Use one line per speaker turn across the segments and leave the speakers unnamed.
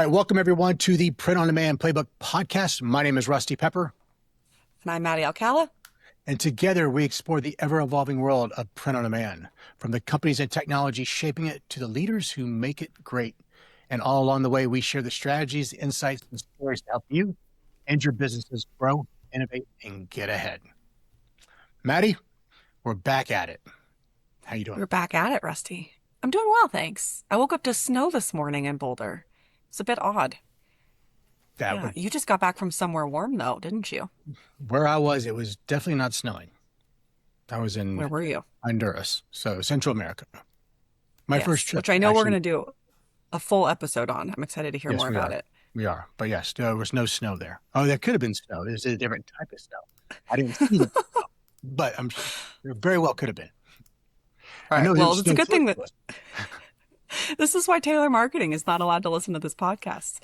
right, welcome everyone to the Print On Demand Playbook podcast. My name is Rusty Pepper.
And I'm Maddy Alcala.
And together we explore the ever-evolving world of print on demand, from the companies and technology shaping it to the leaders who make it great. And all along the way, we share the strategies, insights, and stories to help you and your businesses grow, innovate, and get ahead. Maddy, we're back at it. How you doing?
We're back at it, Rusty. I'm doing well, thanks. I woke up to snow this morning in Boulder. It's a bit odd. You just got back from somewhere warm, though, didn't you?
Where I was, it was definitely not snowing. I was in
Where were you?
Honduras, so Central America. My first trip.
Which I know we're going to do a full episode on. I'm excited to hear more about it.
We are. But yes, there was no snow there. Oh, there could have been snow. There's a different type of snow. I didn't see the snow, but I'm sure there very well could have been.
All right. Well, it's a good thing that this is why Taylor Marketing is not allowed to listen to this podcast.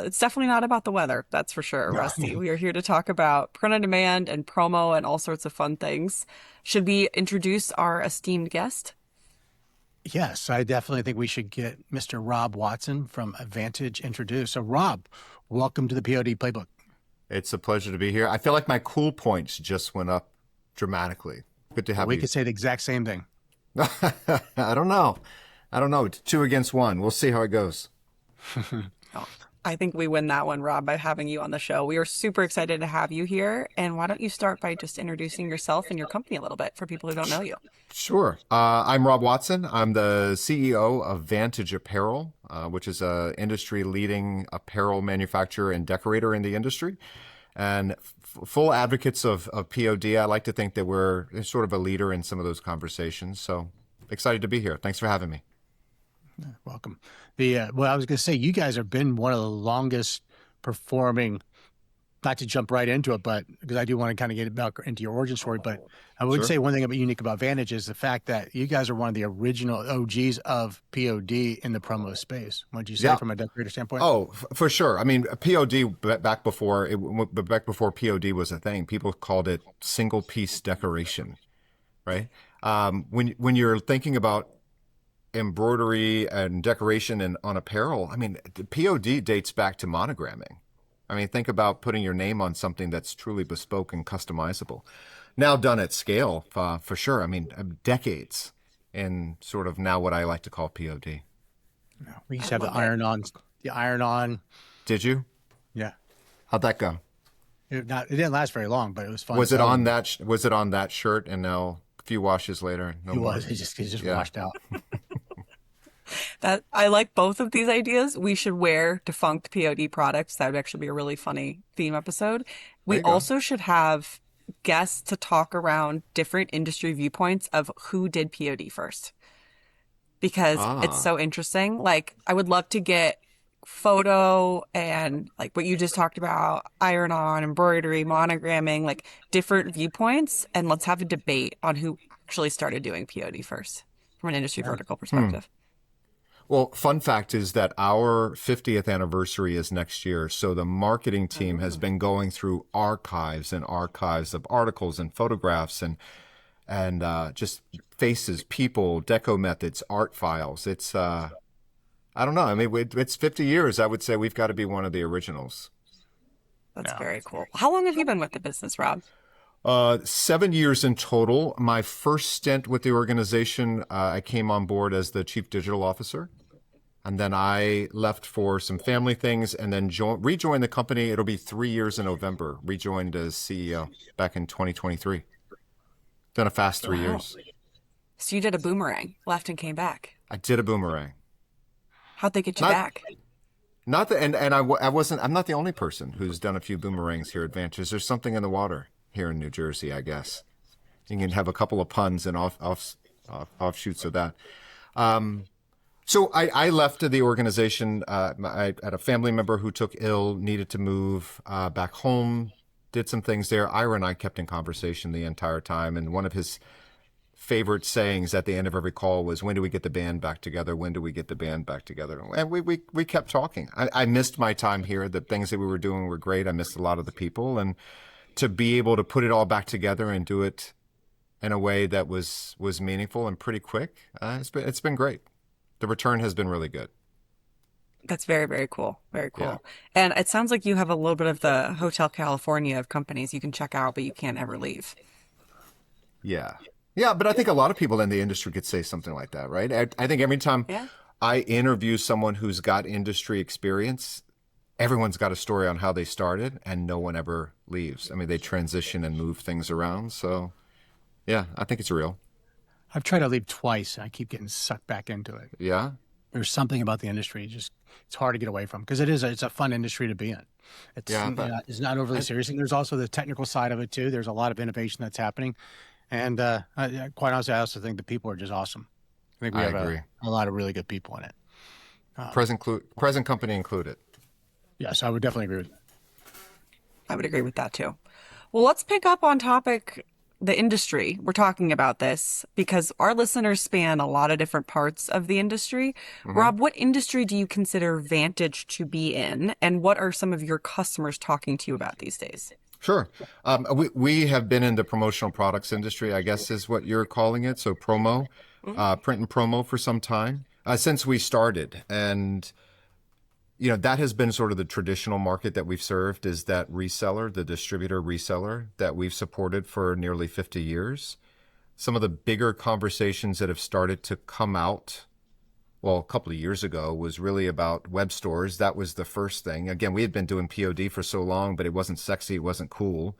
It's definitely not about the weather, that's for sure, Rusty. We are here to talk about print on demand and promo and all sorts of fun things. Should we introduce our esteemed guest?
Yes, I definitely think we should get Mr. Rob Watson from Vantage introduced. So, Rob, welcome to the POD Playbook.
It's a pleasure to be here. I feel like my cool points just went up dramatically. Good to have you.
We could say the exact same thing.
I don't know. 2 against 1. We'll see how it goes.
I think we win that one, Rob, by having you on the show. We are super excited to have you here. And why don't you start by just introducing yourself and your company a little bit for people who don't know you?
Sure. I'm Rob Watson. I'm the CEO of Vantage Apparel, which is an industry-leading apparel manufacturer and decorator in the industry. And full advocates of POD. I like to think that we're sort of a leader in some of those conversations. So excited to be here. Thanks for having me.
Welcome. I was going to say, you guys have been one of the longest performing, not to jump right into it, but because I do want to kind of get back into your origin story, but I would say one thing unique about Vantage is the fact that you guys are one of the original OGs of POD in the promo space. What did you say from a decorator standpoint?
Oh, for sure. I mean, POD back before POD was a thing, people called it single piece decoration, right? When you're thinking about embroidery and decoration and on apparel, I mean, the POD dates back to monogramming. I mean, think about putting your name on something that's truly bespoke and customizable. Now done at scale, for sure. I mean, decades in sort of now what I like to call POD.
We used to have the iron on.
Did you?
Yeah.
How'd that go?
It didn't last very long, but it was fun.
Was it on that shirt? And now a few washes later, no more.
It just washed out.
That I like both of these ideas. We should wear defunct POD products. That would actually be a really funny theme episode. We also should have guests to talk around different industry viewpoints of who did POD first, because it's so interesting. Like, I would love to get photo and like what you just talked about, iron on, embroidery, monogramming, like different viewpoints, and let's have a debate on who actually started doing POD first from an industry vertical perspective.
Well, fun fact is that our 50th anniversary is next year. So the marketing team has been going through archives and archives of articles and photographs and just faces, people, deco methods, art files. It's, I don't know. I mean, it's 50 years. I would say we've got to be one of the originals.
That's very cool. How long have you been with the business, Rob?
7 years in total. My first stint with the organization, I came on board as the chief digital officer. And then I left for some family things and then rejoined the company. It'll be 3 years in November. Rejoined as CEO back in 2023. Been a fast 3 years.
So you did a boomerang, left and came back.
I did a boomerang.
How'd they get you back?
I'm not the only person who's done a few boomerangs here at Vantage. There's something in the water here in New Jersey, I guess. You can have a couple of puns and offshoots of that. So I left the organization. I had a family member who took ill, needed to move back home, did some things there. Ira and I kept in conversation the entire time. And one of his favorite sayings at the end of every call was, when do we get the band back together? When do we get the band back together? And we kept talking. I missed my time here. The things that we were doing were great. I missed a lot of the people. And to be able to put it all back together and do it in a way that was meaningful and pretty quick, it's been great. The return has been really good.
That's very, very cool. Very
Yeah.
cool. And it sounds like you have a little bit of the Hotel California of companies you can check out, but you can't ever leave.
Yeah. Yeah, but I think a lot of people in the industry could say something like that, right? I think every time
Yeah.
I interview someone who's got industry experience, everyone's got a story on how they started, and no one ever leaves. I mean, they transition and move things around. So, yeah, I think it's real.
I've tried to leave twice, and I keep getting sucked back into it.
Yeah.
There's something about the industry, just it's hard to get away from because it's a fun industry to be in.
Yeah, but
It's not overly serious, and there's also the technical side of it too. There's a lot of innovation that's happening, and quite honestly, I also think the people are just awesome. I think we
I
have
agree.
a lot of really good people in it.
Present company included.
Yes, I would definitely agree with that.
I would agree with that too. Well, let's pick up on topic the industry. We're talking about this because our listeners span a lot of different parts of the industry. Rob, what industry do you consider Vantage to be in, and what are some of your customers talking to you about these days?
Sure. We have been in the promotional products industry, I guess is what you're calling it. So print and promo for some time since we started. And, that has been sort of the traditional market that we've served is that reseller, the distributor reseller that we've supported for nearly 50 years. Some of the bigger conversations that have started to come out, well, a couple of years ago was really about web stores. That was the first thing. Again, we had been doing POD for so long, but it wasn't sexy. It wasn't cool.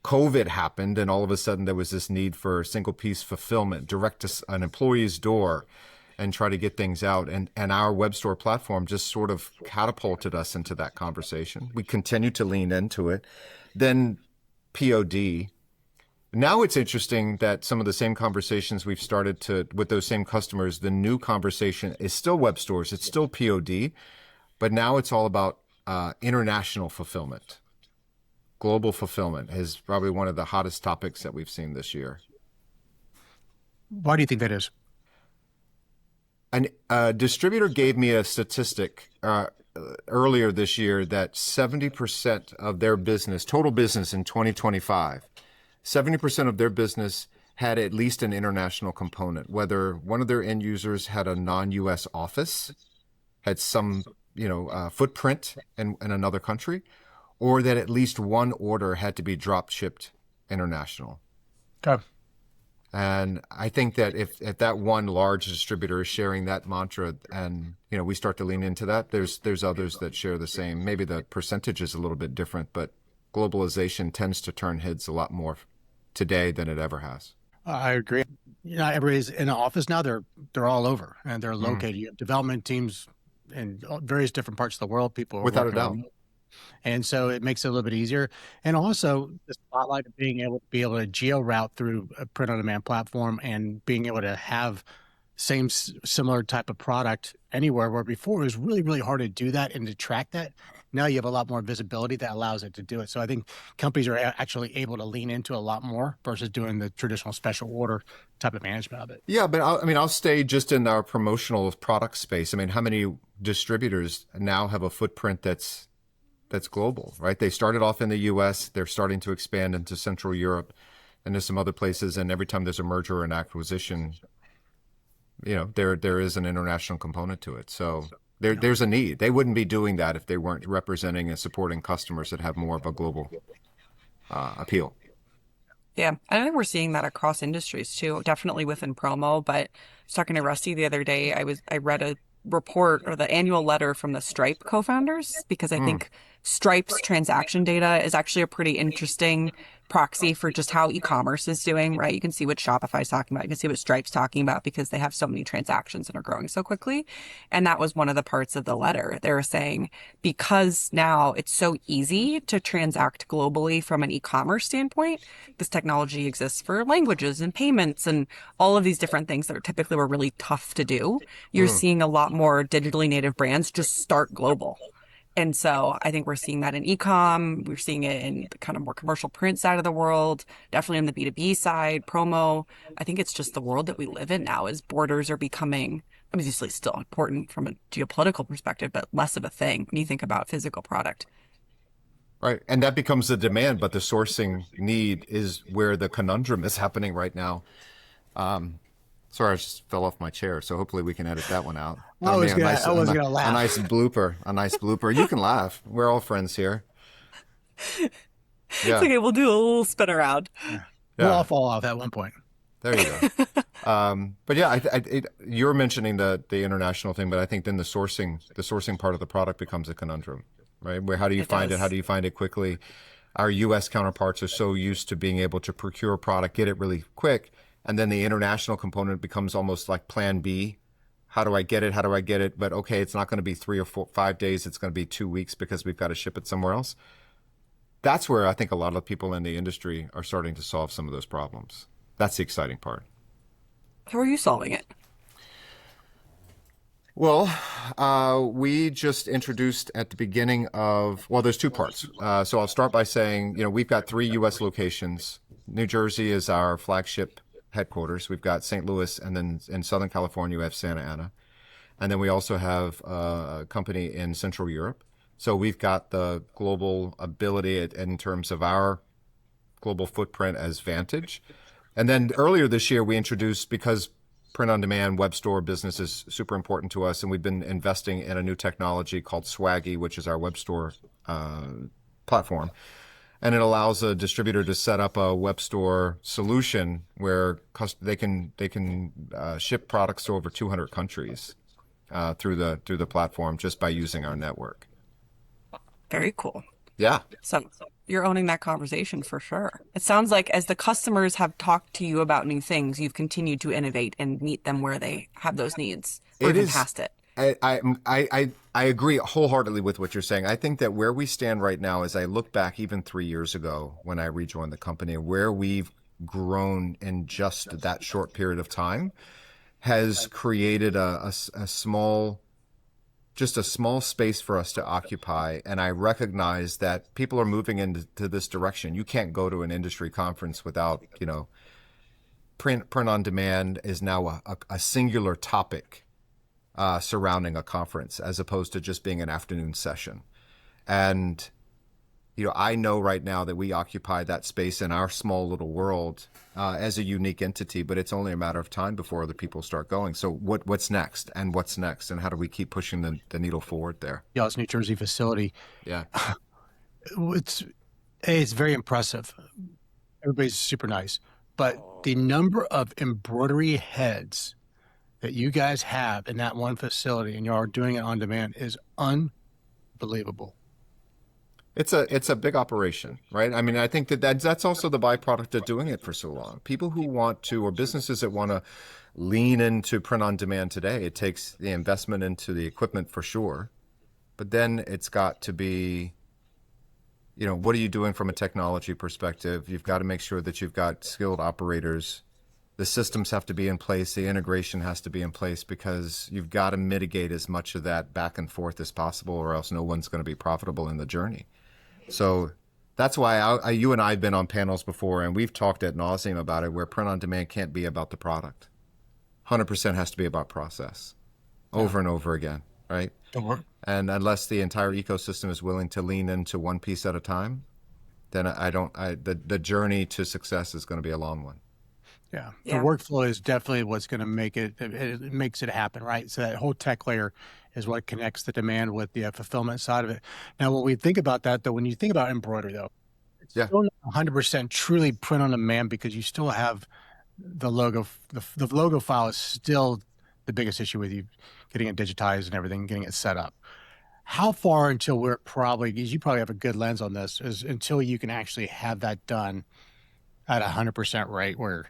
COVID happened, and all of a sudden there was this need for single piece fulfillment, direct to an employee's door, and try to get things out. And our web store platform just sort of catapulted us into that conversation. We continued to lean into it. Then POD. Now it's interesting that some of the same conversations we've started to with those same customers, the new conversation is still web stores. It's still POD, but now it's all about international fulfillment. Global fulfillment is probably one of the hottest topics that we've seen this year.
Why do you think that is?
A distributor gave me a statistic earlier this year that 70% of their business, total business in 2025, 70% of their business had at least an international component, whether one of their end users had a non-US office, had some, footprint in another country, or that at least one order had to be drop shipped international.
Okay.
And I think that if that one large distributor is sharing that mantra and, we start to lean into that, there's others that share the same. Maybe the percentage is a little bit different, but globalization tends to turn heads a lot more today than it ever has.
I agree. Everybody's in an office now. They're all over and they're located. You have development teams in various different parts of the world. People are
Without a
working
doubt.
remote. And so it makes it a little bit easier. And also the spotlight of being able to geo route through a print on demand platform and being able to have similar type of product anywhere, where before it was really, really hard to do that and to track that. Now you have a lot more visibility that allows it to do it. So I think companies are actually able to lean into a lot more versus doing the traditional special order type of management of it.
Yeah, but I'll stay just in our promotional product space. How many distributors now have a footprint that's global, right? They started off in the US, they're starting to expand into Central Europe and there's some other places. And every time there's a merger or an acquisition, there is an international component to it. So there's a need. They wouldn't be doing that if they weren't representing and supporting customers that have more of a global appeal.
Yeah, I think we're seeing that across industries too, definitely within promo. But I was talking to Rusty the other day. I read a report or the annual letter from the Stripe co-founders because I think Stripe's transaction data is actually a pretty interesting proxy for just how e-commerce is doing, right? You can see what Shopify's talking about. You can see what Stripe's talking about because they have so many transactions and are growing so quickly. And that was one of the parts of the letter. They were saying, because now it's so easy to transact globally from an e-commerce standpoint, this technology exists for languages and payments and all of these different things that typically were really tough to do. You're seeing a lot more digitally native brands just start global. And so I think we're seeing that in e-com. We're seeing it in the kind of more commercial print side of the world, definitely on the B2B side, promo. I think it's just the world that we live in now as borders are becoming obviously still important from a geopolitical perspective, but less of a thing when you think about physical product.
Right. And that becomes the demand, but the sourcing need is where the conundrum is happening right now. Sorry, I just fell off my chair, so hopefully we can edit that one out.
I was gonna
A
laugh.
nice blooper. A nice blooper. You can laugh. We're all friends here.
It's
Yeah.
okay. We'll do a little spin around.
We'll all
Yeah.
fall off at one point.
There you go. But yeah, you're mentioning the international thing, but I think then the sourcing part of the product becomes a conundrum, right? Where how do you find it? How do you find it quickly? Our U.S. counterparts are so used to being able to procure a product, get it really quick, and then the international component becomes almost like Plan B. How do I get it? How do I get it? But okay, it's not going to be 3 or 4, 5 days. It's going to be 2 weeks because we've got to ship it somewhere else. That's where I think a lot of people in the industry are starting to solve some of those problems. That's the exciting part.
How are you solving it?
Well, we just introduced at the beginning of, well, there's two parts. So I'll start by saying, we've got 3 U.S. locations. New Jersey is our flagship headquarters. We've got St. Louis, and then in Southern California, we have Santa Ana. And then we also have a company in Central Europe. So we've got the global ability in terms of our global footprint as Vantage. And then earlier this year, we introduced, because print on demand web store business is super important to us, and we've been investing in a new technology called Swaggy, which is our web store platform. And it allows a distributor to set up a web store solution where they can ship products to over 200 countries through the platform just by using our network.
Very cool.
Yeah.
So you're owning that conversation for sure. It sounds like as the customers have talked to you about new things, you've continued to innovate and meet them where they have those needs, or even past it.
I agree wholeheartedly with what you're saying. I think that where we stand right now, as I look back even 3 years ago when I rejoined the company, where we've grown in just that short period of time has created a small space for us to occupy. And I recognize that people are moving into this direction. You can't go to an industry conference without, print on demand is now a singular topic surrounding a conference, as opposed to just being an afternoon session. And, I know right now that we occupy that space in our small little world as a unique entity, but it's only a matter of time before other people start going. So what's next, and what's next, and how do we keep pushing the needle forward there?
Yeah, it's New Jersey facility.
Yeah.
It's very impressive. Everybody's super nice, but the number of embroidery heads that you guys have in that one facility, and you are doing it on demand, is unbelievable.
It's a big operation, right? I mean, I think that's also the byproduct of doing it for so long. People who want to, or businesses that want to lean into print on demand today, it takes the investment into the equipment for sure, but then it's got to be, what are you doing from a technology perspective? You've got to make sure that you've got skilled operators. The systems have to be in place. The integration has to be in place, because you've got to mitigate as much of that back and forth as possible, or else no one's going to be profitable in the journey. So that's why you and I have been on panels before, and we've talked ad nauseum about it, where print on demand can't be about the product. 100% has to be about process over and over again, right? And unless the entire ecosystem is willing to lean into one piece at a time, then the journey to success is going to be a long one.
Yeah. The workflow is definitely what's going to make it makes it happen, right? So that whole tech layer is what connects the demand with the fulfillment side of it. Now, when we think about that, though, when you think about embroidery, though, it's still not 100% truly print on demand, because you still have the logo. The logo file is still the biggest issue with you getting it digitized and everything, getting it set up. How far until we're because you probably have a good lens on this, is until you can actually have that done at 100% rate, where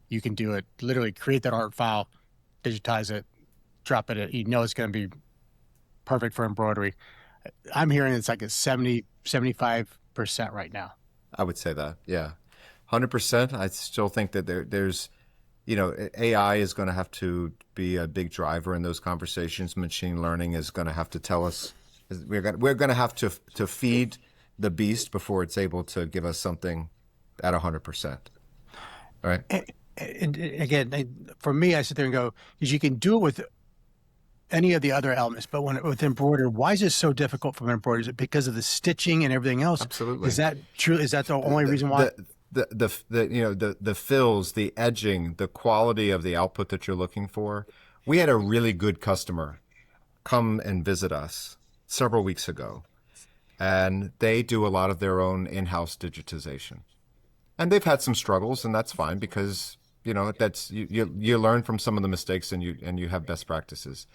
you can do it, literally create that art file, digitize it, drop it, it's going to be perfect for embroidery. I'm hearing it's like a 75% right now.
I would say that, yeah. 100%. I still think that there's, AI is going to have to be a big driver in those conversations. Machine learning is going to have to tell us, we're going to have to feed the beast before it's able to give us something at 100%. All right.
And again, for me, I sit there and go, because you can do it with any of the other elements, but with embroidery, why is it so difficult for embroidery? Is it because of the stitching and everything else?
Absolutely.
Is that true? Is that the only reason why?
the fills, the edging, the quality of the output that you're looking for. We had a really good customer come and visit us several weeks ago, and they do a lot of their own in-house digitization. And they've had some struggles, and that's fine because that's you learn from some of the mistakes, and you have best practices.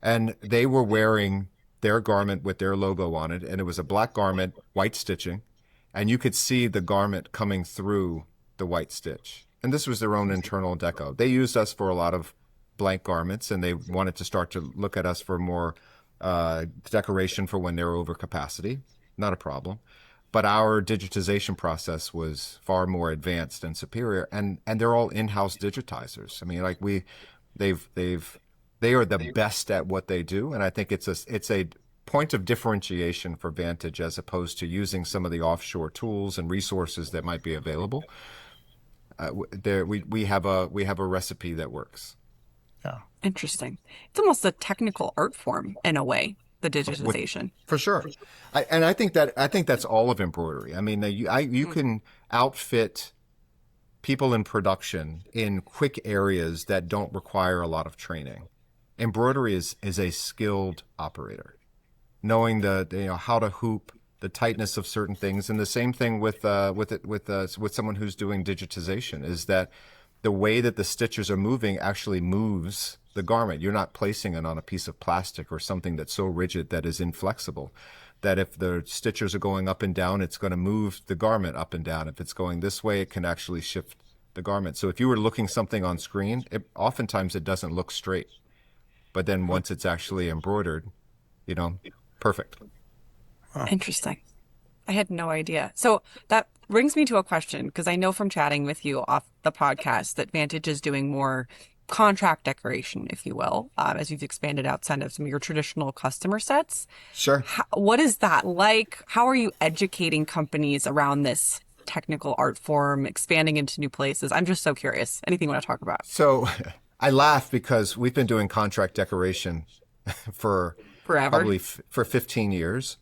And they were wearing their garment with their logo on it, and it was a black garment, white stitching, and you could see the garment coming through the white stitch. And this was their own internal deco. They used us for a lot of blank garments, and they wanted to start to look at us for more decoration for when they're over capacity. Not a problem. But our digitization process was far more advanced and superior, and they're all in-house digitizers. I mean, like they are the best at what they do, and I think it's a point of differentiation for Vantage as opposed to using some of the offshore tools and resources that might be available. We have a recipe that works.
Yeah.
Interesting. It's almost a technical art form in a way, the digitization.
For sure. I think that's all of embroidery. I mean, you can outfit people in production in quick areas that don't require a lot of training. Embroidery is a skilled operator, knowing how to hoop, the tightness of certain things, and the same thing with someone who's doing digitization is that the way that the stitches are moving actually moves the garment. You're not placing it on a piece of plastic or something that's so rigid that is inflexible, that if the stitchers are going up and down, it's going to move the garment up and down. If it's going this way, it can actually shift the garment. So if you were looking something on screen, oftentimes it doesn't look straight. But then once it's actually embroidered, perfect.
Interesting. I had no idea. So that brings me to a question, because I know from chatting with you off the podcast that Vantage is doing more contract decoration, if you will, as you've expanded outside of some of your traditional customer sets.
Sure.
What is that like? How are you educating companies around this technical art form, expanding into new places? I'm just so curious. Anything you want to talk about?
So I laugh because we've been doing contract decoration for
Forever?
Probably for 15 years.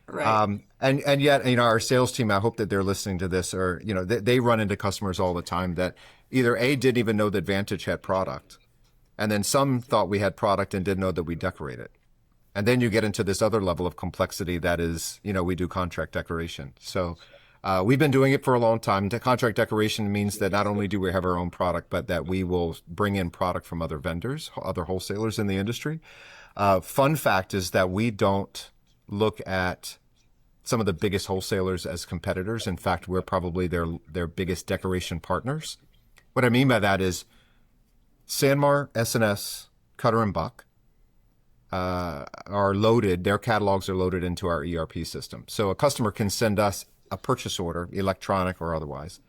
Right.
And yet, our sales team, I hope that they're listening to this, or, they run into customers all the time that either didn't even know that Vantage had product, and then some thought we had product and didn't know that we decorate it. And then you get into this other level of complexity that is, we do contract decoration. So we've been doing it for a long time. The contract decoration means that not only do we have our own product, but that we will bring in product from other vendors, other wholesalers in the industry. Fun fact is that we don't look at some of the biggest wholesalers as competitors. In fact, we're probably their biggest decoration partners. What I mean by that is Sanmar, S&S, Cutter and Buck are loaded. Their catalogs are loaded into our ERP system. So a customer can send us a purchase order, electronic or otherwise,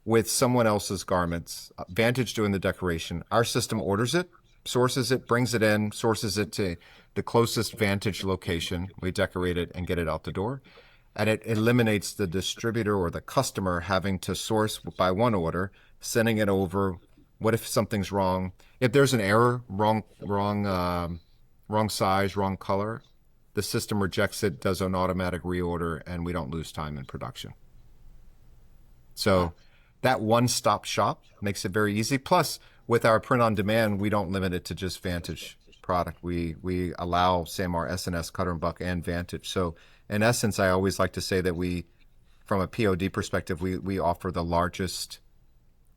with someone else's garments, Vantage doing the decoration. Our system orders it, sources it, brings it in, sources it to the closest Vantage location. We decorate it and get it out the door. And it eliminates the distributor or the customer having to source by one order, sending it over. What if something's wrong? If there's an error, wrong size, wrong color, the system rejects it, does an automatic reorder, and we don't lose time in production. So that one-stop shop makes it very easy. Plus, with our print on demand, we don't limit it to just Vantage product. We allow Sanmar, S&S, Cutter and Buck, and Vantage. So in essence, I always like to say that from a POD perspective, we offer the largest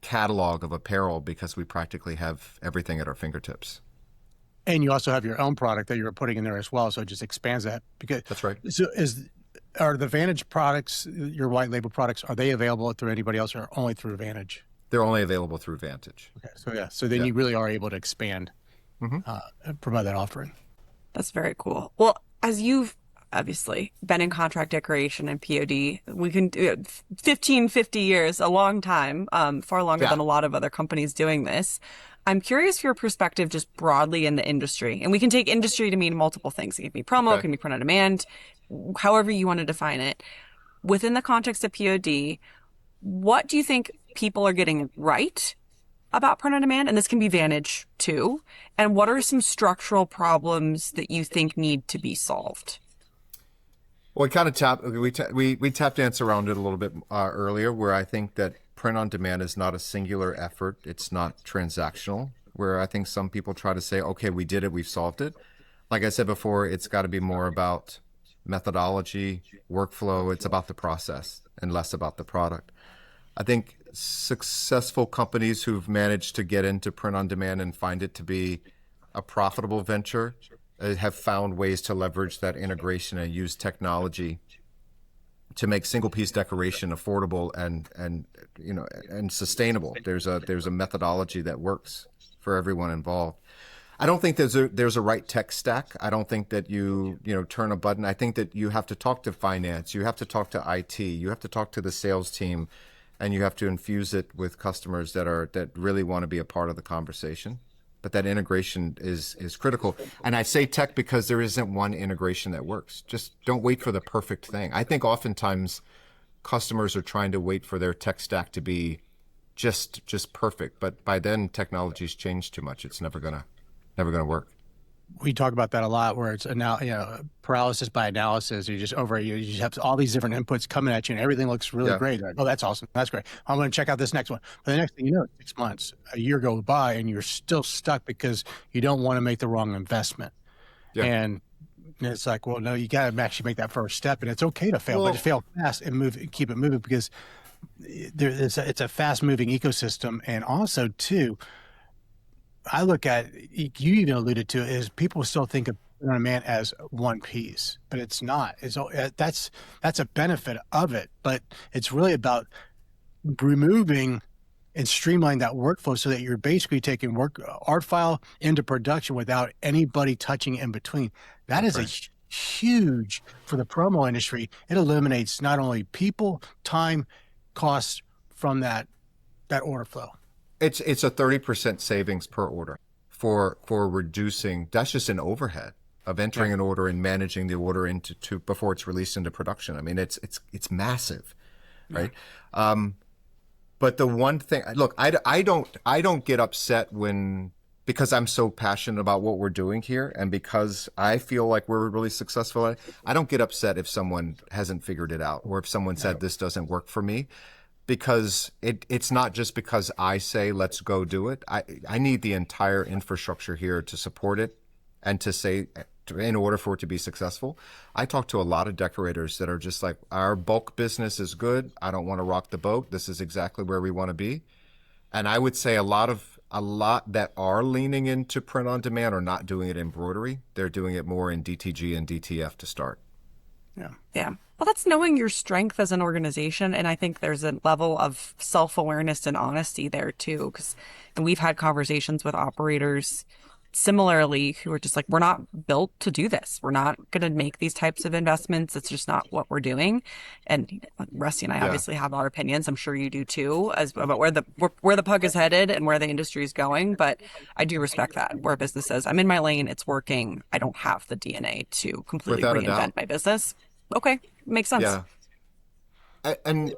catalog of apparel because we practically have everything at our fingertips.
And you also have your own product that you're putting in there as well, so it just expands that. Because
that's right.
So are the Vantage products, your white label products, are they available through anybody else or only through Vantage?
They're only available through Vantage.
Okay, so then you really are able to expand, provide that offering.
That's very cool. Well, as you've obviously been in contract decoration and POD, we can do 15, 50 years, a long time, far longer than a lot of other companies doing this. I'm curious for your perspective just broadly in the industry. And we can take industry to mean multiple things. It can be promo, it can be print on demand, however you want to define it. Within the context of POD, what do you think people are getting right about print on demand? And this can be Vantage too. And what are some structural problems that you think need to be solved?
Well, we tap dance around it a little bit earlier, where I think that print on demand is not a singular effort. It's not transactional. Where I think some people try to say, okay, we did it, we've solved it. Like I said before, it's got to be more about methodology, workflow. It's about the process and less about the product. I think successful companies who've managed to get into print on demand and find it to be a profitable venture have found ways to leverage that integration and use technology to make single piece decoration affordable and sustainable. There's a methodology that works for everyone involved. I don't think there's a right tech stack. I don't think that you turn a button. I think that you have to talk to finance, you have to talk to IT, you have to talk to the sales team, and you have to infuse it with customers that really want to be a part of the conversation. But that integration is critical. And I say tech because there isn't one integration that works. Just don't wait for the perfect thing. I think oftentimes customers are trying to wait for their tech stack to be just perfect. But by then technology's changed too much. It's never gonna work.
We talk about that a lot, where it's now, paralysis by analysis. You just have all these different inputs coming at you, and everything looks really great. You're like, oh, that's awesome, that's great. I'm going to check out this next one. But the next thing you know, 6 months, a year goes by, and you're still stuck because you don't want to make the wrong investment. Yeah. And it's like, well, no, you got to actually make that first step, and it's okay to fail, but to fail fast and keep it moving, because it's a fast moving ecosystem. And also too, I look at, you even alluded to, is people still think of Print on Demand as one piece, but it's not. That's a benefit of it, but it's really about removing and streamlining that workflow so that you're basically taking art file into production without anybody touching it in between. That's a huge, for the promo industry. It eliminates not only people, time, costs from that order flow.
It's a 30% savings per order for reducing. That's just an overhead of entering an order and managing the order into before it's released into production. I mean, it's massive, right? But the one thing, look, I don't get upset because I'm so passionate about what we're doing here, and because I feel like we're really successful at it. I don't get upset if someone hasn't figured it out, or if someone said this doesn't work for me. Because it's not just because I say, let's go do it. I need the entire infrastructure here to support it and to say, in order for it to be successful. I talk to a lot of decorators that are just like, our bulk business is good. I don't want to rock the boat. This is exactly where we want to be. And I would say a lot that are leaning into print on demand are not doing it in embroidery. They're doing it more in DTG and DTF to start.
Yeah. Well, that's knowing your strength as an organization. And I think there's a level of self-awareness and honesty there too. Because we've had conversations with operators similarly who are just like, we're not built to do this. We're not going to make these types of investments. It's just not what we're doing. And Rusty and I obviously have our opinions. I'm sure you do too, about where the puck is headed and where the industry is going. But I do respect that. Where business says, I'm in my lane, it's working. I don't have the DNA to completely reinvent my business. Okay, makes sense.
Yeah. And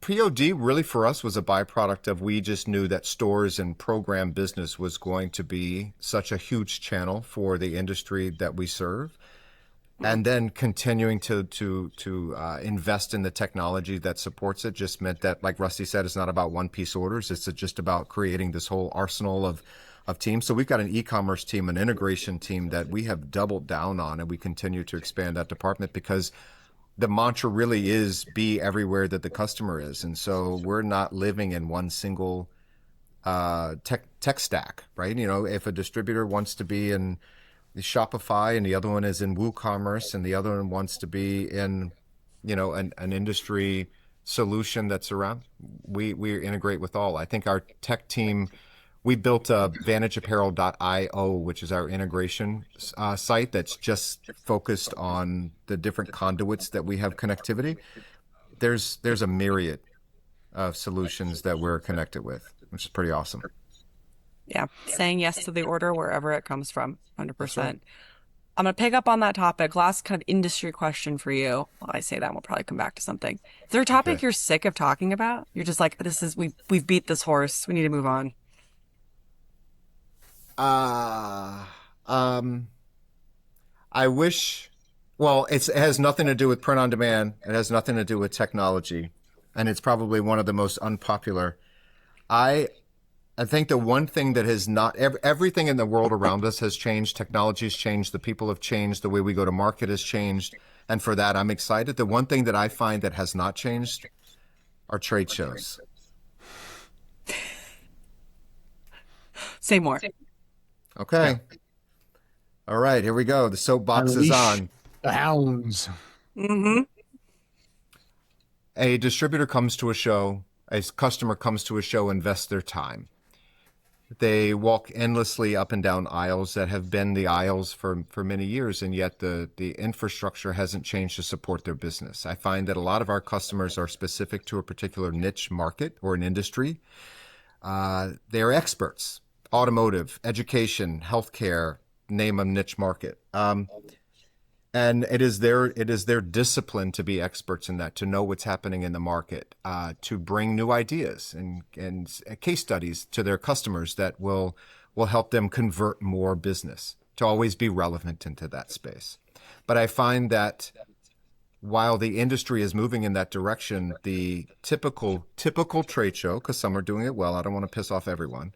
POD really for us was a byproduct of, we just knew that stores and program business was going to be such a huge channel for the industry that we serve. And then continuing to invest in the technology that supports it just meant that, like Rusty said, it's not about one piece orders. It's just about creating this whole arsenal of teams. So we've got an e-commerce team, an integration team that we have doubled down on, and we continue to expand that department because the mantra really is be everywhere that the customer is. And so we're not living in one single tech stack, right? If a distributor wants to be in Shopify and the other one is in WooCommerce and the other one wants to be in, an industry solution that's around, we integrate with all. I think our tech team, we built VantageApparel.io, which is our integration site that's just focused on the different conduits that we have connectivity. There's a myriad of solutions that we're connected with, which is pretty awesome.
Yeah, saying yes to the order wherever it comes from, 100%. Right. I'm going to pick up on that topic. Last kind of industry question for you. Well, I say that, we'll probably come back to something. Is there a topic you're sick of talking about? You're just like, we've beat this horse. We need to move on.
I wish Well, it has nothing to do with print on demand. It has nothing to do with technology, and it's probably one of the most unpopular. I I think the one thing that has not everything in the world around us has changed. Technology has changed. The people have changed. The way we go to market has changed. And for that, I'm excited. The one thing that I find that has not changed are trade shows.
Say more.
Okay. All right, here we go. The soapbox is on.
The hounds.
Mm-hmm.
A distributor comes to a show, a customer comes to a show, invests their time. They walk endlessly up and down aisles that have been the aisles for many years, and yet the infrastructure hasn't changed to support their business. I find that a lot of our customers are specific to a particular niche market or an industry. They are experts, automotive, education, healthcare, name a niche market. And it is their discipline to be experts in that, to know what's happening in the market, to bring new ideas and case studies to their customers that will help them convert more business, to always be relevant into that space. But I find that while the industry is moving in that direction, the typical trade show, because some are doing it well, I don't want to piss off everyone,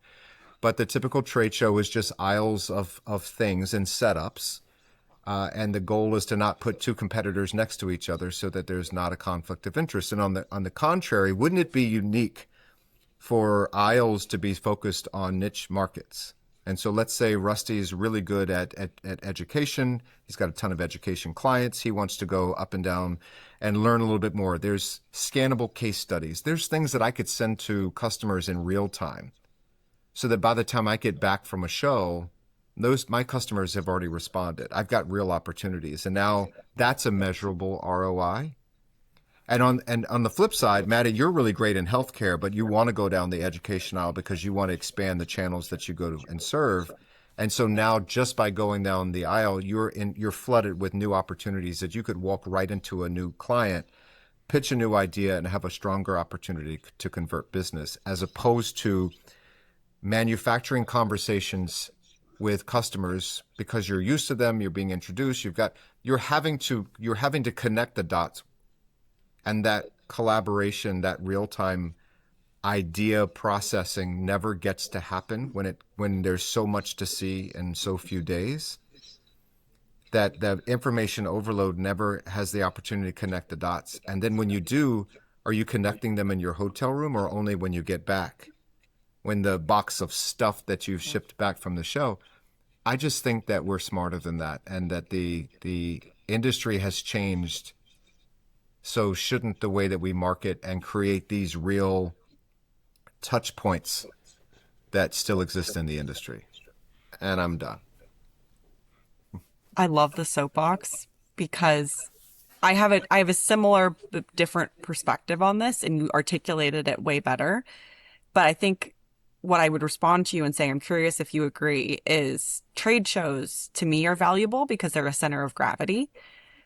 but the typical trade show is just aisles of things and setups. And the goal is to not put two competitors next to each other so that there's not a conflict of interest. And on the contrary, wouldn't it be unique for aisles to be focused on niche markets? And so let's say Rusty is really good at education. He's got a ton of education clients. He wants to go up and down and learn a little bit more. There's scannable case studies. There's things that I could send to customers in real time so that by the time I get back from a show, my customers have already responded. I've got real opportunities, and now that's a measurable ROI. And on the flip side, Maddy, you're really great in healthcare, but you want to go down the education aisle because you want to expand the channels that you go to and serve. And so now, just by going down the aisle, you're flooded with new opportunities that you could walk right into a new client, pitch a new idea, and have a stronger opportunity to convert business, as opposed to manufacturing conversations with customers because you're used to them, you're being introduced, you're having to connect the dots, and that collaboration, that real-time idea processing never gets to happen when there's so much to see in so few days. That the information overload never has the opportunity to connect the dots. And then when you do, are you connecting them in your hotel room or only when you get back? When the box of stuff that you've shipped back from the show. I just think that we're smarter than that, and that the industry has changed. So shouldn't the way that we market and create these real touch points that still exist in the industry? And I'm done.
I love the soapbox because I have a similar but different perspective on this, and you articulated it way better. But I think what I would respond to you and say, I'm curious if you agree, is trade shows to me are valuable because they're a center of gravity.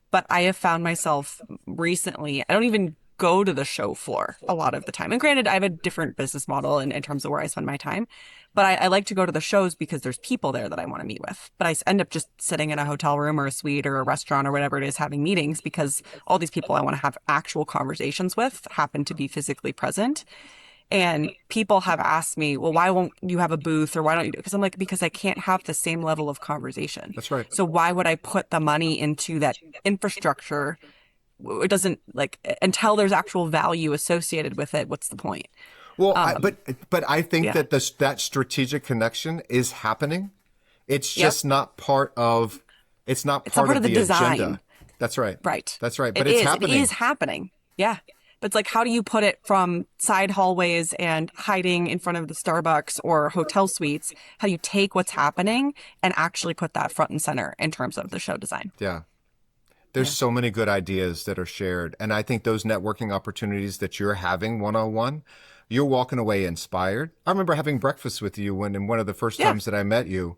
But I have found myself recently, I don't even go to the show floor a lot of the time. And granted, I have a different business model in terms of where I spend my time. But I like to go to the shows because there's people there that I want to meet with. But I end up just sitting in a hotel room or a suite or a restaurant or whatever it is having meetings because all these people I want to have actual conversations with happen to be physically present. And people have asked me, well, why won't you have a booth or why don't you do it? Because I'm like, because I can't have the same level of conversation.
That's right.
So why would I put the money into that infrastructure? It doesn't until there's actual value associated with it. What's the point?
Well, but I think that that strategic connection is happening. It's just not part of, it's not part of the
design.
Agenda. That's right.
Right.
That's right. But it's happening.
It is happening. Yeah. But it's like, how do you put it from side hallways and hiding in front of the Starbucks or hotel suites? How do you take what's happening and actually put that front and center in terms of the show design?
Yeah. There's so many good ideas that are shared. And I think those networking opportunities that you're having one-on-one, you're walking away inspired. I remember having breakfast with you in one of the first times that I met you.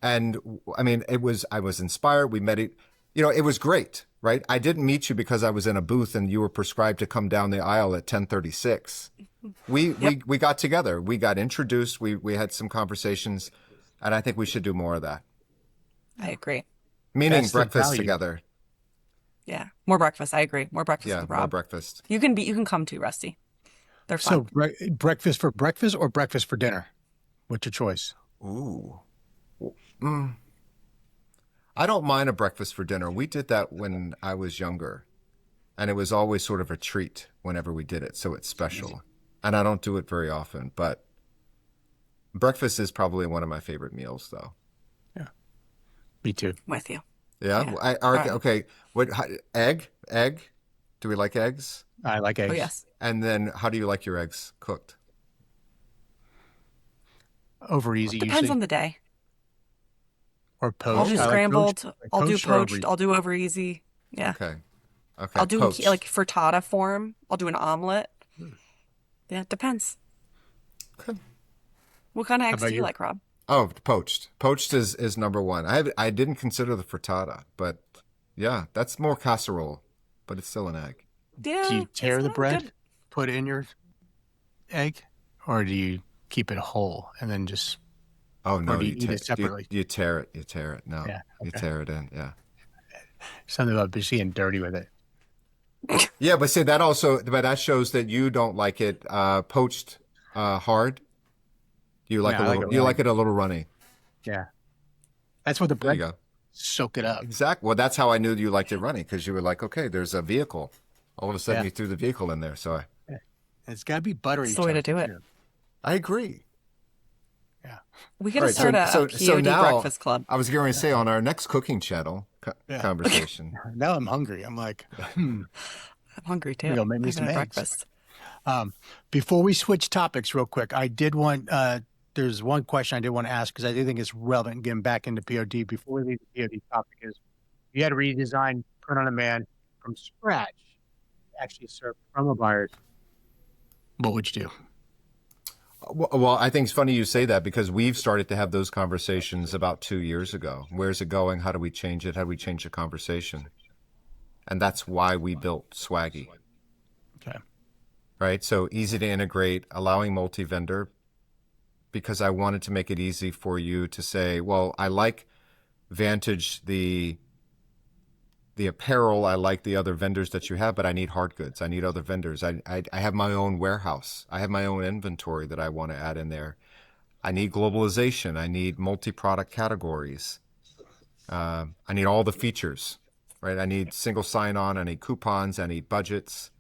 And I mean, I was inspired. We met it. It was great, right? I didn't meet you because I was in a booth and you were prescribed to come down the aisle at 10:36. We got together. We got introduced. We had some conversations, and I think we should do more of that.
I agree.
Meaning breakfast together.
Yeah, more breakfast. I agree. More breakfast
Yeah,
with
more
Rob.
breakfast.
You can come too, Rusty. They're
So
fun.
breakfast for breakfast or breakfast for dinner? What's your choice?
Ooh. Mm, I don't mind a breakfast for dinner. We did that when I was younger, and it was always sort of a treat whenever we did it, so it's special. And I don't do it very often, but breakfast is probably one of my favorite meals, though.
Yeah, me too.
With you.
Yeah.
Yeah.
Okay. Egg. Do we like eggs?
I like
Oh
eggs.
yes.
And then, how do you like your eggs cooked?
Over easy
Depends
usually,
on the day.
or
I'll
poached.
do
I like
scrambled.
poached. Like
I'll do
poached or over
poached.
easy.
I'll do over easy. Yeah.
Okay. Okay.
I'll do
Poached.
like frittata form. I'll do an omelet. Yeah, it depends.
Okay.
What kind of
How
eggs
about
do you
you?
like, Rob?
Oh, poached. Poached is number one. I didn't consider the frittata, but yeah, that's more casserole, but it's still an egg.
Do
Yeah,
you
it's
tear the
not
bread,
good.
put it in your egg, or do you keep it whole and then just,
Oh
or
no,
do you
you
eat it separately?
you tear it. You tear it. No,
Yeah.
you
Okay.
tear it in. Yeah.
Something about being dirty with it.
Yeah, but say that also, but that shows that you don't like it poached hard.
No, I like it
You like
runny.
it a little runny.
Yeah. That's what the
There you
bread
go.
soak it up.
Exactly. Well, that's how I knew you liked it runny because you were like, okay, there's a vehicle. All of a sudden,
Yeah.
you threw the vehicle in there. So
Yeah. It's got to be buttery
It's the way to
toast
do it.
too.
I agree.
Yeah.
We
All
gotta
right.
start a
So
POD
now
breakfast club.
I was going to say on our next cooking channel
Yeah.
conversation.
Now I'm hungry. I'm like,
I'm hungry
I'm
too.
gonna go make
I
me
haven't
some
had
eggs.
breakfast.
Before we switch topics real quick, I did want, there's one question I did want to ask because I do think it's relevant getting back into POD. Before we leave the POD topic is, if you had to redesign Print on Demand from scratch to actually serve promo buyers, what would you do?
Well, I think it's funny you say that because we've started to have those conversations about 2 years ago. Where's it going? How do we change it? How do we change the conversation? And that's why we built Swaggy,
Okay.
right? So easy to integrate, allowing multi-vendor, because I wanted to make it easy for you to say, well, I like Vantage, the apparel, I like the other vendors that you have, but I need hard goods. I need other vendors. I have my own warehouse. I have my own inventory that I want to add in there. I need globalization. I need multi-product categories. I need all the features, right? I need single sign-on. I need coupons. I need budgets,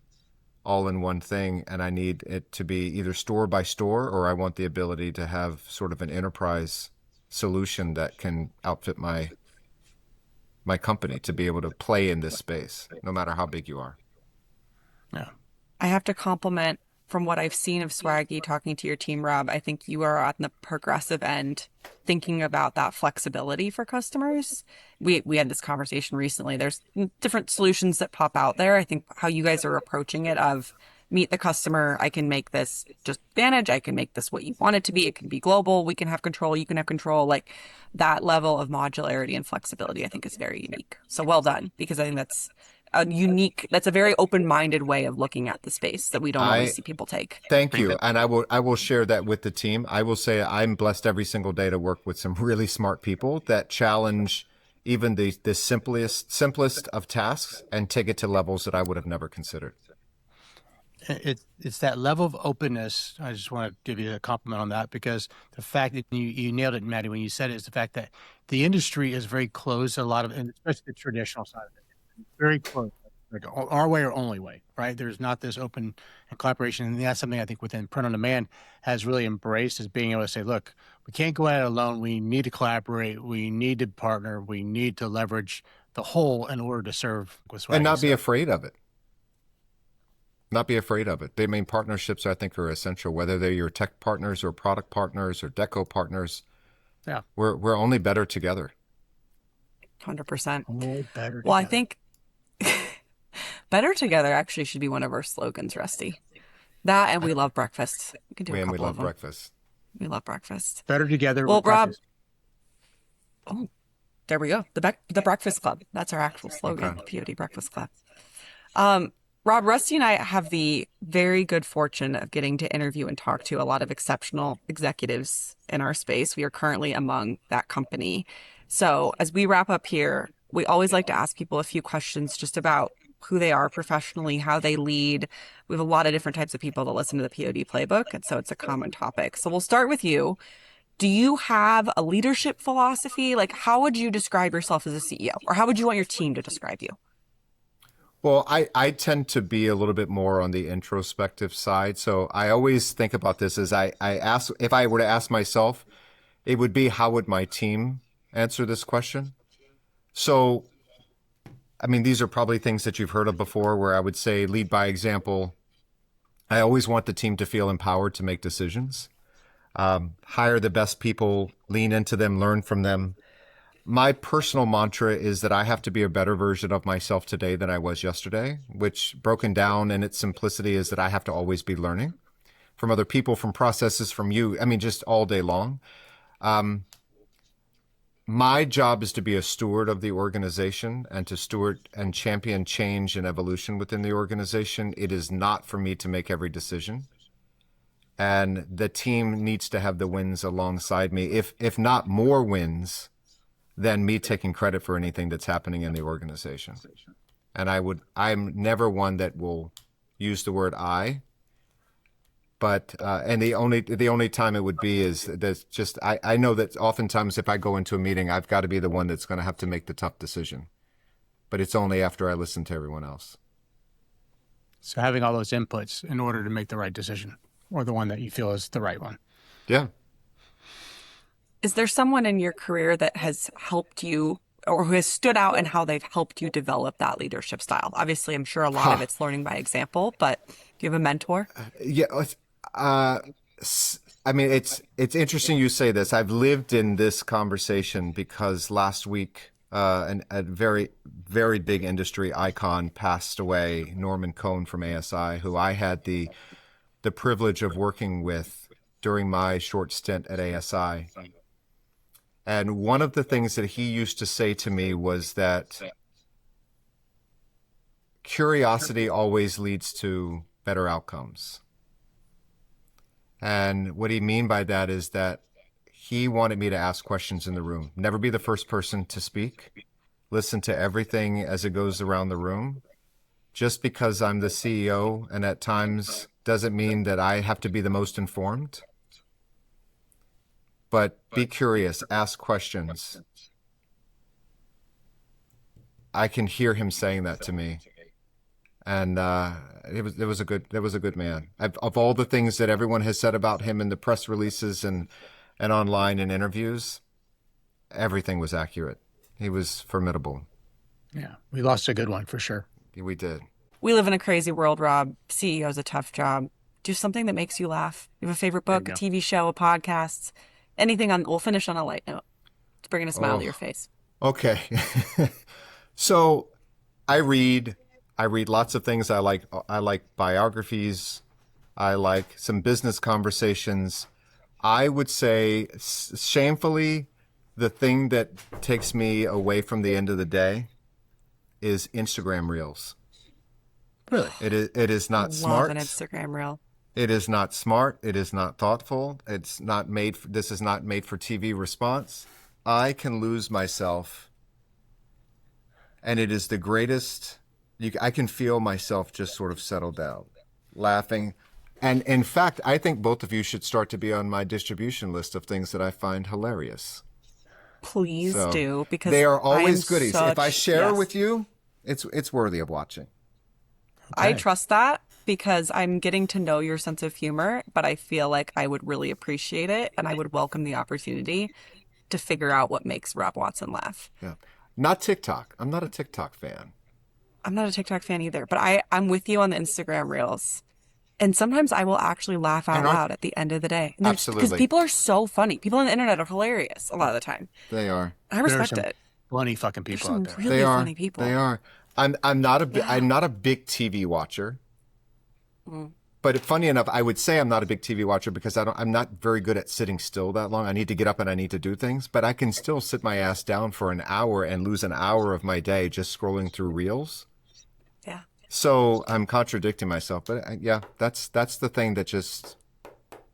all in one thing. And I need it to be either store by store, or I want the ability to have sort of an enterprise solution that can outfit my company to be able to play in this space, no matter how big you are.
Yeah.
I have to compliment from what I've seen of Swaggy talking to your team, Rob. I think you are on the progressive end, thinking about that flexibility for customers. We had this conversation recently. There's different solutions that pop out there. I think how you guys are approaching it of meet the customer. I can make this just Vantage. I can make this what you want it to be. It can be global. We can have control. You can have control. Like that level of modularity and flexibility, I think is very unique. So well done, because I think that's that's a very open-minded way of looking at the space that we don't always see people take.
Thank you. And I will share that with the team. I will say I'm blessed every single day to work with some really smart people that challenge even the simplest of tasks and take it to levels that I would have never considered.
It's that level of openness. I just want to give you a compliment on that, because the fact that you nailed it, Maddy, when you said it, is the fact that the industry is very closed to a lot of, and especially the traditional side of it, very close, like our way or only way, right? There's not this open and collaboration, and that's something I think within Print on Demand has really embraced, is being able to say, look, we can't go at it alone. We need to collaborate. We need to partner. We need to leverage the whole in order to serve with Swaggy.
And not be afraid of it. Not be afraid of it. I mean, partnerships, I think, are essential, whether they're your tech partners or product partners or deco partners.
Yeah.
We're only better together.
100%.
Only better
Well, I
together.
think better together actually should be one of our slogans, Rusty. That, and we love breakfast. We can do a
And
couple
we love
of them.
breakfast.
We love breakfast.
Better together.
Well,
with
Rob,
breakfast.
oh, there we go. The Breakfast Club. That's our actual slogan,
Okay.
POD Breakfast Club. Rob, Rusty and I have the very good fortune of getting to interview and talk to a lot of exceptional executives in our space. We are currently among that company. So as we wrap up here, we always like to ask people a few questions just about who they are professionally, how they lead. We have a lot of different types of people that listen to the POD playbook, and so it's a common topic. So we'll start with you. Do you have a leadership philosophy? Like, how would you describe yourself as a CEO? Or how would you want your team to describe you?
Well, I tend to be a little bit more on the introspective side. So I always think about this as I ask, if I were to ask myself, it would be, how would my team answer this question? So, I mean, these are probably things that you've heard of before, where I would say lead by example. I always want the team to feel empowered to make decisions. Hire the best people, lean into them, learn from them. My personal mantra is that I have to be a better version of myself today than I was yesterday, which, broken down in its simplicity, is that I have to always be learning from other people, from processes, from you. I mean, just all day long. My job is to be a steward of the organization and to steward and champion change and evolution within the organization. It is not for me to make every decision. And the team needs to have the wins alongside me, if not more wins than me taking credit for anything that's happening in the organization. And I'm never one that will use the word I, but, and the only time it would be is that's just, I know that oftentimes if I go into a meeting, I've got to be the one that's going to have to make the tough decision, but it's only after I listen to everyone else.
So having all those inputs in order to make the right decision, or the one that you feel is the right one.
Yeah.
Is there someone in your career that has helped you or who has stood out in how they've helped you develop that leadership style? Obviously, I'm sure a lot of it's learning by example, but do you have a mentor?
Yeah. I mean, it's interesting you say this. I've lived in this conversation because last week, a very, very big industry icon passed away, Norman Cohn from ASI, who I had the privilege of working with during my short stint at ASI. And one of the things that he used to say to me was that curiosity always leads to better outcomes. And what he mean by that is that he wanted me to ask questions in the room, never be the first person to speak, listen to everything as it goes around the room. Just because I'm the CEO and at times doesn't mean that I have to be the most informed. But be curious, ask questions. I can hear him saying that to me, and it was a good man. Of all the things that everyone has said about him in the press releases and online and interviews, everything was accurate. He was formidable.
Yeah, we lost a good one for sure.
We did.
We live in a crazy world, Rob. CEO is a tough job. Do something that makes you laugh. You have a favorite book, a TV show, a podcast. Anything we'll finish on a light note. It's bringing a smile to your face.
Okay. So I read lots of things. I like biographies. I like some business conversations. I would say, shamefully, the thing that takes me away from the end of the day is Instagram Reels.
Really?
It is not smart.
Love an Instagram Reel.
It is not smart. It is not thoughtful. This is not made for TV response. I can lose myself, and it is the greatest. I can feel myself just sort of settle down, laughing. And in fact, I think both of you should start to be on my distribution list of things that I find hilarious.
Please do, because
they are always goodies. If I share
yes.
with you, it's worthy of watching.
Okay. I trust that because I'm getting to know your sense of humor, but I feel like I would really appreciate it, and I would welcome the opportunity to figure out what makes Rob Watson laugh.
Yeah. Not TikTok. I'm not a TikTok fan.
I'm not a TikTok fan either, but I'm with you on the Instagram Reels. And sometimes I will actually laugh out loud at the end of the day.
Absolutely.
Because people are so funny. People on the internet are hilarious a lot of the time.
They are.
I respect it.
Funny fucking people out there.
Really funny people.
They are. I'm not a big TV watcher. But funny enough, I would say I'm not a big TV watcher because I'm not very good at sitting still that long. I need to get up and I need to do things, but I can still sit my ass down for an hour and lose an hour of my day just scrolling through Reels.
Yeah.
So I'm contradicting myself, but yeah, that's the thing that just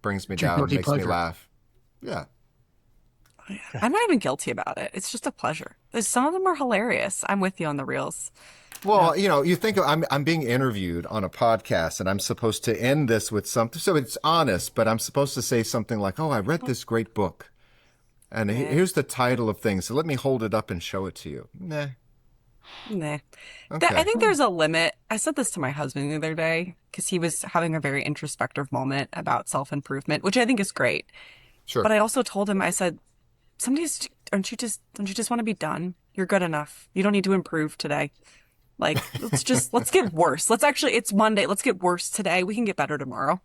brings me down, makes me laugh. Yeah.
I'm not even guilty about it. It's just a pleasure. Some of them are hilarious. I'm with you on the reels.
Well, you think I'm being interviewed on a podcast and I'm supposed to end this with something. So it's honest, but I'm supposed to say something like, "Oh, I read this great book. And here's the title of things. So let me hold it up and show it to you." Nah.
Nah.
Okay.
I think there's a limit. I said this to my husband the other day because he was having a very introspective moment about self-improvement, which I think is great.
Sure.
But I also told him, I said, some days don't you just want to be done? You're good enough. You don't need to improve today. Like, let's get worse. It's Monday. Let's get worse today. We can get better tomorrow.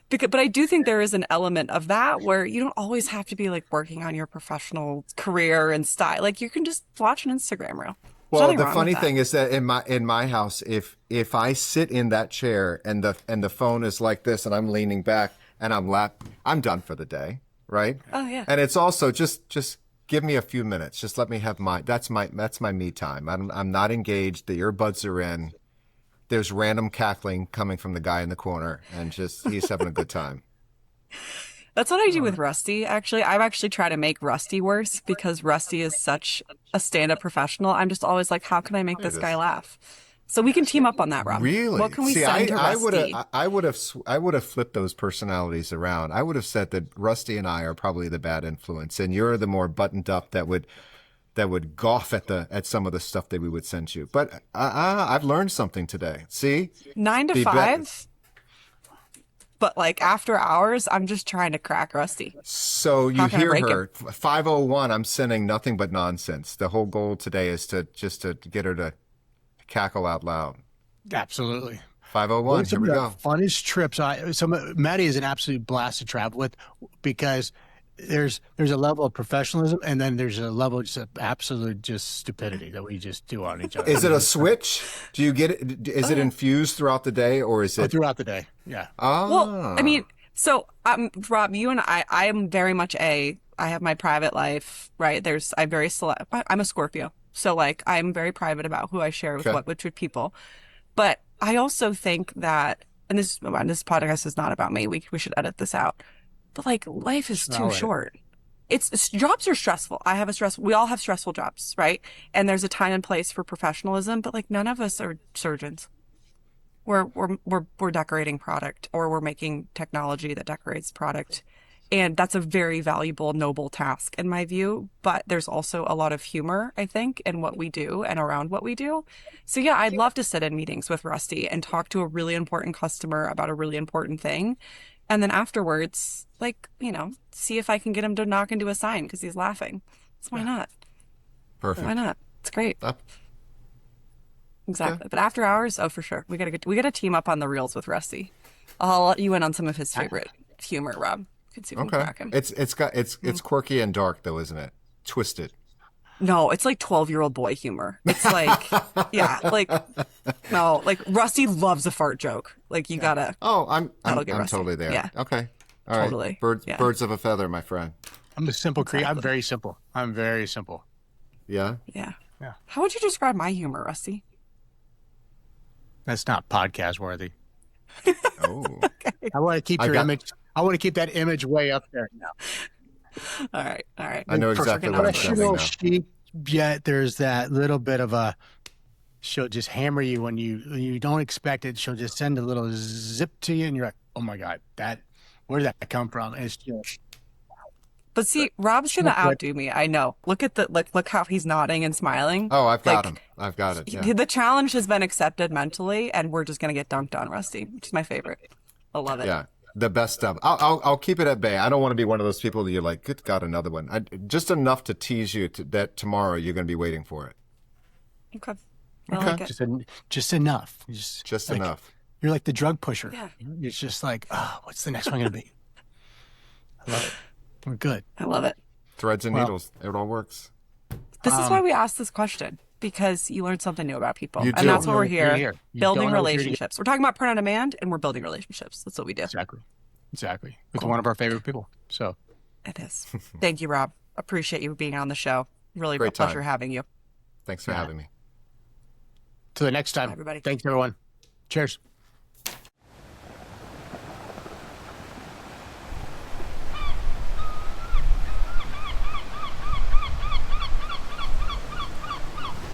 But I do think there is an element of that where you don't always have to be like working on your professional career and style. Like you can just watch an Instagram reel.
Well, the funny thing is that in my house, if I sit in that chair and the phone is like this and I'm leaning back and I'm done for the day, right?
Oh yeah.
And it's also just give me a few minutes. Just let me have that's my me time. I'm not engaged. The earbuds are in. There's random cackling coming from the guy in the corner, and he's having a good time.
That's what I do with Rusty, actually. I've actually tried to make Rusty worse because Rusty is such a stand-up professional. I'm just always like, how can I make this guy laugh? So we can team up on that, Rob.
Really?
What can we send to Rusty?
I would have flipped those personalities around. I would have said that Rusty and I are probably the bad influence, and you're the more buttoned up that would gawk at some of the stuff that we would send you. But I've learned something today. See?
9 to 5. But like after hours, I'm just trying to crack Rusty.
So you hear her 5:01. I'm sending nothing but nonsense. The whole goal today is to get her to cackle out loud.
Absolutely.
5:01. Here we go.
Funnest trips. So Maddy is an absolute blast to travel with because there's a level of professionalism and then there's a level of just absolute stupidity that we just do on each other.
Is it a switch? Do you get it? Is it infused throughout the day or is it
throughout the day? Yeah.
Well, I mean, so Rob, you and I am very much I have my private life, right? I'm very select. I'm a Scorpio. So like I'm very private about who I share with people. But I also think that, and this podcast is not about me. We should edit this out. But like life is too short. It's jobs are stressful. We all have stressful jobs, right? And there's a time and place for professionalism, but like none of us are surgeons. We're decorating product or we're making technology that decorates product. And that's a very valuable, noble task in my view. But there's also a lot of humor, I think, in what we do and around what we do. So yeah, I'd love to sit in meetings with Rusty and talk to a really important customer about a really important thing. And then afterwards, like, see if I can get him to knock into a sign because he's laughing. So why not?
Perfect.
Why not? It's great. Exactly. But after hours, oh, for sure. We gotta team up on the reels with Rusty. I'll let you in on some of his favorite humor, Rob. See if we can crack him.
It's quirky and dark though, isn't it? Twisted.
No, it's like 12-year-old boy humor. It's like, yeah, like, no, like Rusty loves a fart joke. Like you gotta.
Oh, I'm
Rusty.
totally there.
Yeah.
Okay. All right.
Totally.
Birds of a feather, my friend.
I'm a simple creature. I'm very simple. I'm very simple.
Yeah.
Yeah. How would you describe my humor, Rusty?
That's not podcast worthy.
Oh.
Okay. I want to keep your image. I want to keep that image way up there now.
All right.
I know exactly what I'm saying now.
Yet there's that little bit of she'll just hammer you when you don't expect it. She'll just send a little zip to you and you're like, oh my God, where did that come from? And it's just.
But see, Rob's going to outdo me. I know. Look at look how he's nodding and smiling.
Oh, I've got him. I've got it. Yeah.
The challenge has been accepted mentally and we're just going to get dunked on, Rusty, which is my favorite. I love it.
Yeah. The best stuff. I'll keep it at bay. I don't want to be one of those people that you're like, good God, another one. Just enough to tease you that tomorrow you're going to be waiting for it.
Okay. I like it.
Just enough.
Just enough.
You're like the drug pusher.
Yeah.
It's just like, what's the next one going to be? I love it. We're good.
I love it.
Threads and needles. It all works.
This is why we asked this question. Because you learn something new about people.
You do.
And that's what we're here. Building relationships. We're talking about print on demand and we're building relationships. That's what we do.
Exactly. With one of our favorite people. So
it is. Thank you, Rob. Appreciate you being on the show. Really a pleasure having you.
Thanks for having me.
Till the next time.
Bye, everybody.
Thanks, everyone. Cheers.